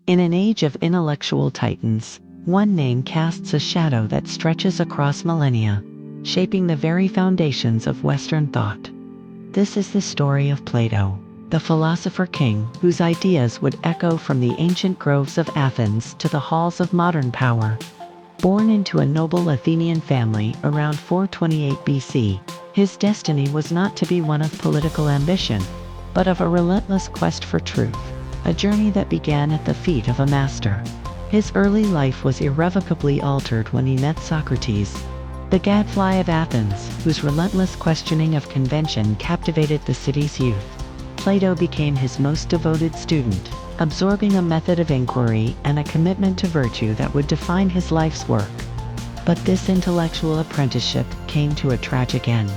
In an age of intellectual titans, one name casts a shadow that stretches across millennia, shaping the very foundations of Western thought. This is the story of Plato, the philosopher king whose ideas would echo from the ancient groves of Athens to the halls of modern power. Born into a noble Athenian family around 428 BC, his destiny was not to be one of political ambition, but of a relentless quest for truth, a journey that began at the feet of a master. His early life was irrevocably altered when he met Socrates, the gadfly of Athens, whose relentless questioning of convention captivated the city's youth. Plato became his most devoted student, absorbing a method of inquiry and a commitment to virtue that would define his life's work. But this intellectual apprenticeship came to a tragic end.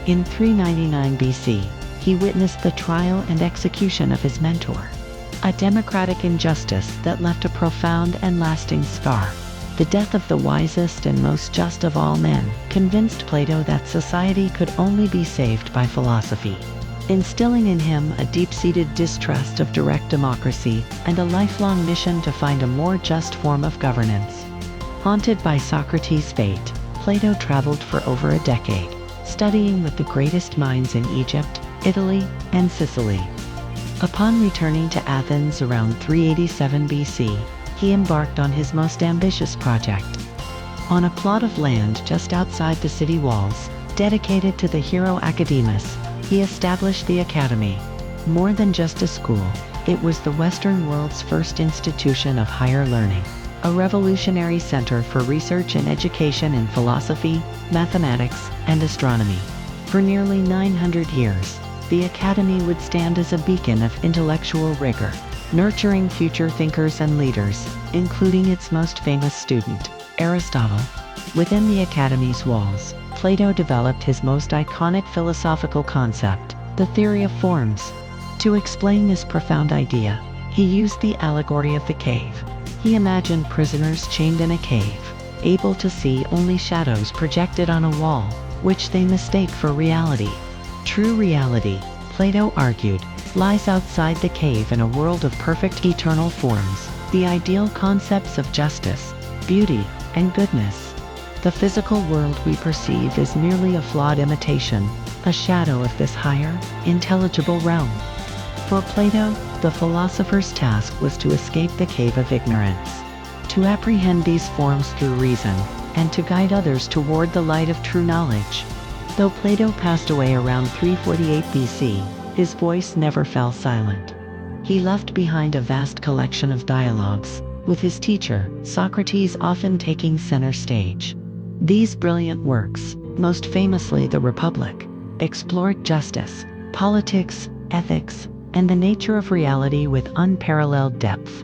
In 399 BC, he witnessed the trial and execution of his mentor, a democratic injustice that left a profound and lasting scar. The death of the wisest and most just of all men convinced Plato that society could only be saved by philosophy, instilling in him a deep-seated distrust of direct democracy and a lifelong mission to find a more just form of governance. Haunted by Socrates' fate, Plato traveled for over a decade, studying with the greatest minds in Egypt, Italy, and Sicily. Upon returning to Athens around 387 BC, he embarked on his most ambitious project. On a plot of land just outside the city walls, dedicated to the hero Academus, he established the Academy. More than just a school, it was the Western world's first institution of higher learning, a revolutionary center for research and education in philosophy, mathematics, and astronomy. For nearly 900 years, the Academy would stand as a beacon of intellectual rigor, nurturing future thinkers and leaders, including its most famous student, Aristotle. Within the Academy's walls, Plato developed his most iconic philosophical concept, the theory of forms. To explain this profound idea, he used the allegory of the cave. He imagined prisoners chained in a cave, able to see only shadows projected on a wall, which they mistake for reality. True reality, Plato argued, lies outside the cave in a world of perfect eternal forms, the ideal concepts of justice, beauty, and goodness. The physical world we perceive is merely a flawed imitation, a shadow of this higher, intelligible realm. For Plato, the philosopher's task was to escape the cave of ignorance, to apprehend these forms through reason, and to guide others toward the light of true knowledge. Though Plato passed away around 348 BC, his voice never fell silent. He left behind a vast collection of dialogues, with his teacher, Socrates, often taking center stage. These brilliant works, most famously the Republic, explored justice, politics, ethics, and the nature of reality with unparalleled depth.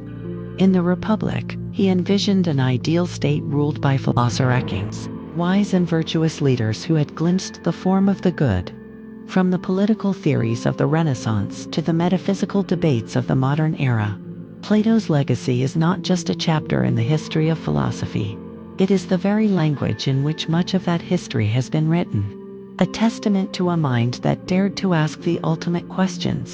In the Republic, he envisioned an ideal state ruled by philosophers, wise and virtuous leaders who had glimpsed the form of the good. From the political theories of the Renaissance to the metaphysical debates of the modern era, Plato's legacy is not just a chapter in the history of philosophy. It is the very language in which much of that history has been written, a testament to a mind that dared to ask the ultimate questions.